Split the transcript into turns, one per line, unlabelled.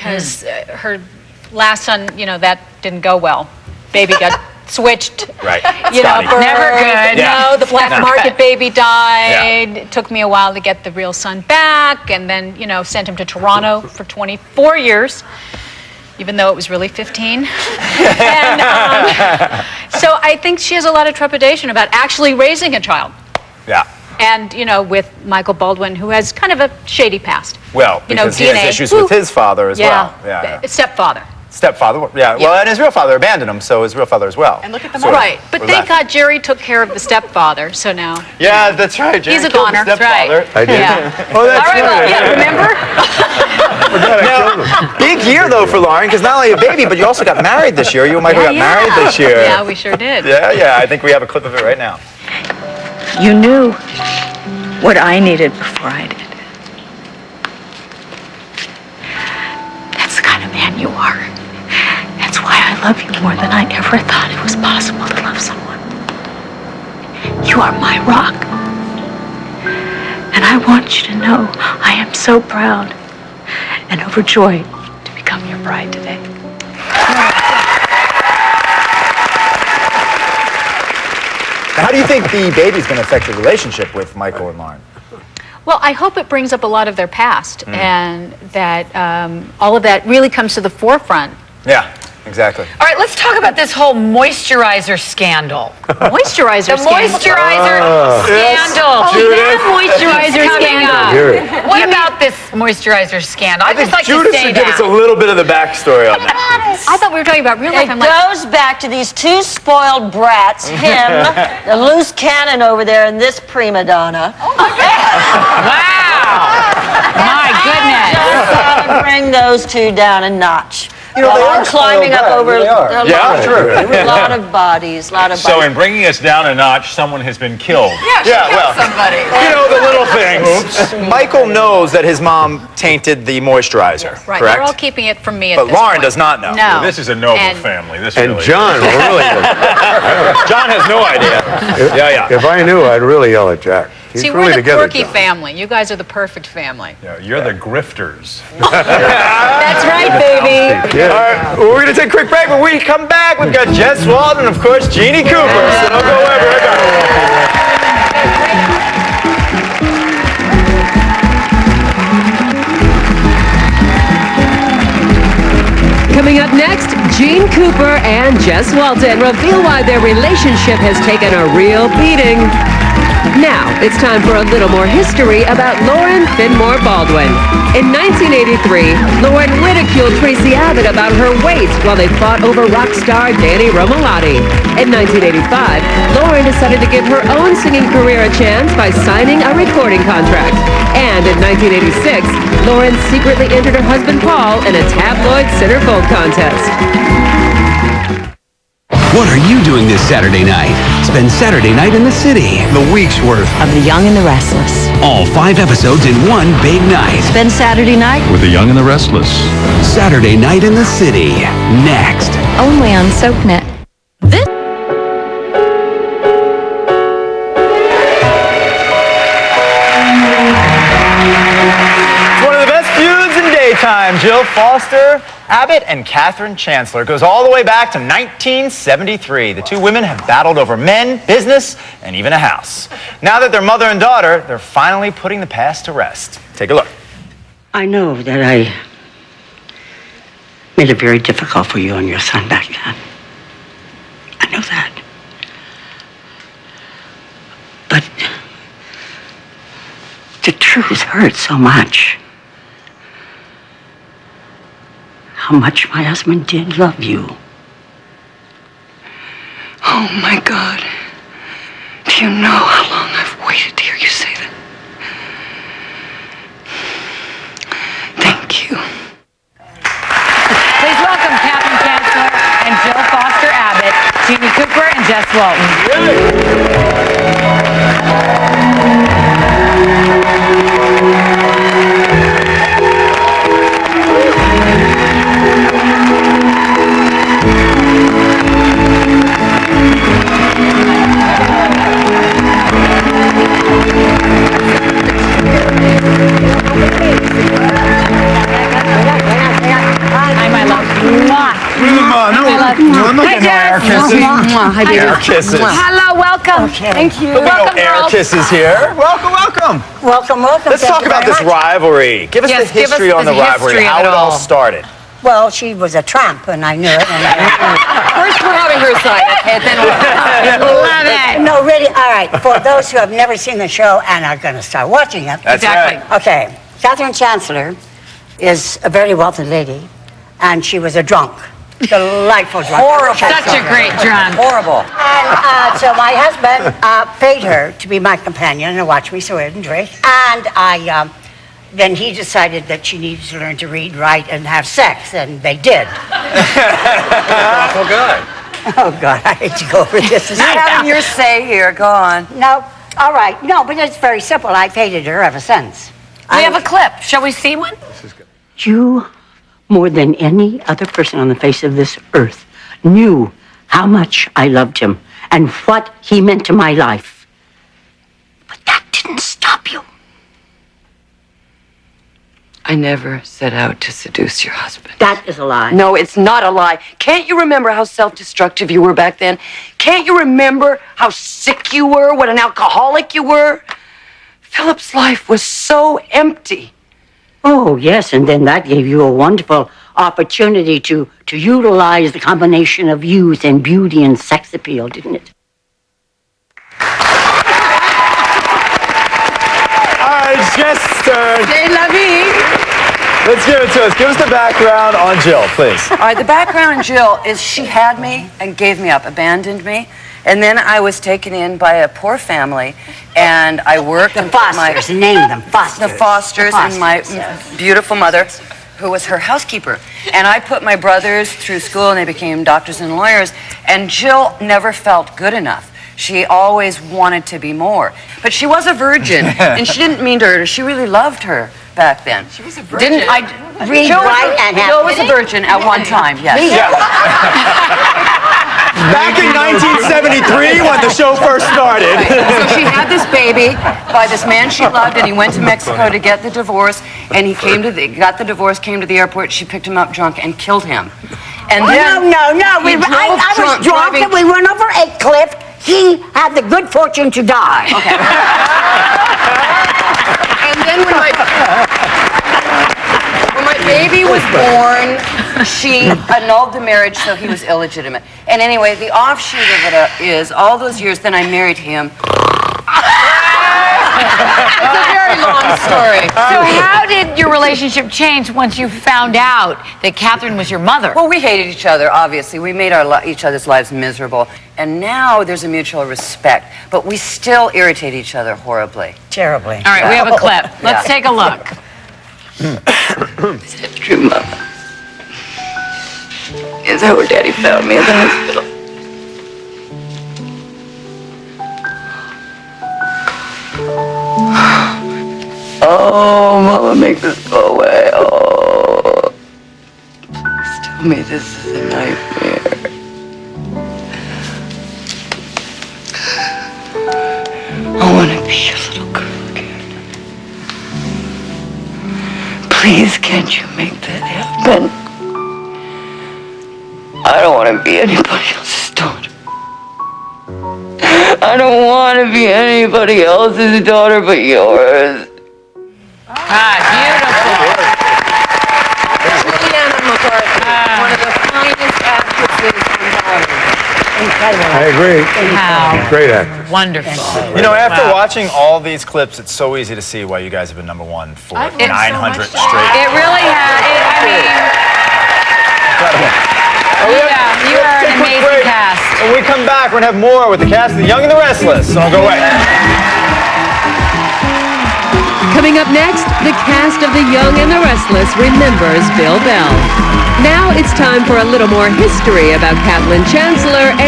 because her last son, you know, that didn't go well. Baby got switched.
Right.
You know,
Scotty.
never good.
Yeah.
No, the black market baby died. It took me a while to get the real son back, and then, you know, sent him to Toronto for 24 years, even though it was really 15. And so I think she has a lot of trepidation about actually raising a child.
Yeah.
And, you know, with Michael Baldwin, who has kind of a shady past.
Well, because he has issues with his father as well. Yeah.
Stepfather.
Stepfather, yeah. Well, and his real father abandoned him, so his real father as well.
And look at the money. Right, but thank God Jerry took care of the stepfather, so now.
Yeah, that's right. Jerry
he's a
killed
goner.
the stepfather.
Right.
I did.
Yeah.
Oh, that's
right. Well, yeah, remember?
Now, big year though for Lauren, because not only a baby, but you also got married this year. You and Michael got married this year.
Yeah, we sure did.
Yeah. I think we have a clip of it right now.
You knew what I needed before I did. That's the kind of man you are. That's why I love you more than I ever thought it was possible to love someone. You are my rock. And I want you to know I am so proud and overjoyed to become your bride today.
How do you think the baby's going to affect your relationship with Michael and Lauren?
Well, I hope it brings up a lot of their past, and that all of that really comes to the forefront.
Yeah, exactly.
All right, let's talk about this whole moisturizer scandal.
Moisturizer
The moisturizer scandal.
Judith. Moisturizer
Coming up. What about this moisturizer scandal? I just like
Judith
to say
should give us a
that.
little bit of the backstory on that.
I thought we were talking about real life.
It goes back to these two spoiled brats, him, the loose cannon over there, and this prima donna.
Wow. My goodness.
Just gotta bring those two down a notch.
You know, they
I'm
are
climbing
spoiled
up over
brats. They are.
a
True.
lot of bodies,
So in bringing us down a notch, someone has been killed.
Somebody.
You know, the little things. Michael knows that his mom tainted the moisturizer,
Right,
correct?
they're all keeping it from me at
But
this
Lauren
point.
does not know.
No.
This is a noble
And-
family. This
And
really
John really
John has no idea. Yeah.
If I knew, I'd really yell at Jack. He's
See,
really
we're the
together,
quirky
John.
family. You guys are the perfect family.
Yeah, you're the grifters.
That's right, baby.
Yeah.
All right, we're going to take a quick break. When we come back, we've got Jess, Walton, and of course, Jeanne Cooper. So don't go away. Right back.
Coming up next, Jeanne Cooper and Jess Walton reveal why their relationship has taken a real beating. Now, it's time for a little more history about Lauren Finmore Baldwin. In 1983, Lauren ridiculed Tracey Abbott about her weight while they fought over rock star Danny Romalotti. In 1985, Lauren decided to give her own singing career a chance by signing a recording contract. And in 1986, Lauren secretly entered her husband Paul in a tabloid centerfold contest.
What are you doing this Saturday night? Spend Saturday night in the city.
The week's worth.
Of The Young and the Restless.
All 5 episodes in one big night.
Spend Saturday night
With the Young and the Restless.
Saturday night in the city. Next.
only on SoapNet. This
It's one of the best feuds in daytime. Jill Foster Abbott and Katherine Chancellor. It goes all the way back to 1973. The two women have battled over men, business, and even a house. Now that they're mother and daughter, they're finally putting the past to rest. Take a look.
I know that I made it very difficult for you and your son back then. I know that. But the truth hurts so much. How much my husband did love you.
Oh, my God. Do you know how long I've waited to hear you say that? Thank you.
Please welcome Katherine Chancellor and Jill Foster Abbott, Jeanne Cooper and Jess Walton.
I'm not getting no air kisses.
Hi, baby.
Air kisses.
Hello, welcome.
Okay.
Thank you.
But we
Welcome,
no air
girls.
kisses here. Welcome, welcome.
Welcome.
Let's
Thank
talk
you
about
very
this
much.
rivalry. Give us
Yes,
the
give us
history on
the
the rivalry,
history of
how
it
it all
all.
started.
Well, she was a tramp, and I knew it.
First, we're having her side, okay? Then we'll love it.
No, really, all right. For those who have never seen the show and are going to start watching it.
That's
Exactly.
right.
Okay, Catherine Chancellor is a very wealthy lady, and she was a drunk. Delightful drunk.
Horrible. Such a great drunk.
Horrible. And so my husband paid her to be my companion and watch me swear and drink. And then he decided that she needed to learn to read, write, and have sex, and they did.
Awful good.
Oh, God, I hate to go over this.
You're having your say here. Go on.
No, all right. No, but it's very simple. I've hated her ever since.
We have a clip. Shall we see one?
You, more than any other person on the face of this earth, knew how much I loved him and what he meant to my life. But that didn't stop you.
I never set out to seduce your husband.
That is a lie.
No, it's not a lie. Can't you remember how self-destructive you were back then? Can't you remember how sick you were, what an alcoholic you were? Philip's life was so empty.
Oh, yes, and then that gave you a wonderful opportunity to utilize the combination of youth and beauty and sex appeal, didn't it?
All right, Jess' turn.
Hey, Lovey.
Let's give it to us. Give us the background on Jill, please.
All right, the background on Jill is she had me and gave me up, abandoned me. And then I was taken in by a poor family, and I worked
The
and put my...
Fosters, name them, Fosters.
The Fosters and my beautiful mother, who was her housekeeper. And I put my brothers through school, and they became doctors and lawyers. And Jill never felt good enough. She always wanted to be more. But she was a virgin, and she didn't mean to hurt her. She really loved her back then. She was a virgin. Didn't I?
Read, write, and have...
Jill was a virgin at one time, yes.
Back in 1973, when the show first started.
So she had this baby by this man she loved, and he went to Mexico to get the divorce, and he got the divorce, came to the airport, she picked him up drunk and killed him. And then
No.
he drove
I was drunk
driving-
and we went over a cliff. He had the good fortune to die.
Okay. And then when my baby was born, she annulled the marriage, so he was illegitimate. And anyway, the offshoot of it is, all those years, then I married him. It's a very long story.
So how did your relationship change once you found out that Catherine was your mother?
Well, we hated each other, obviously. We made each other's lives miserable. And now there's a mutual respect. But we still irritate each other horribly.
Terribly.
All right, we have a clip. Let's take a look.
Is that true, Mom? Is that where Daddy found me in the hospital? Oh, Mama, make this go away. Oh. Please tell me this is a nightmare. I want to be a little girl again. Please, can't you make that happen? I don't want to be anybody else's daughter. I don't want to be anybody else's daughter but yours.
Beautiful.
One of the finest actresses on Hollywood.
I agree.
How
Great actress.
wonderful.
You know, after watching all these clips, it's so easy to see why you guys have been #1 for 900 straight.
It really has. You are an amazing cast.
When we come back, we're going to have more with the cast of The Young and the Restless. So don't go away.
Coming up next, the cast of The Young and the Restless remembers Bill Bell. Now it's time for a little more history about Catherine Chancellor and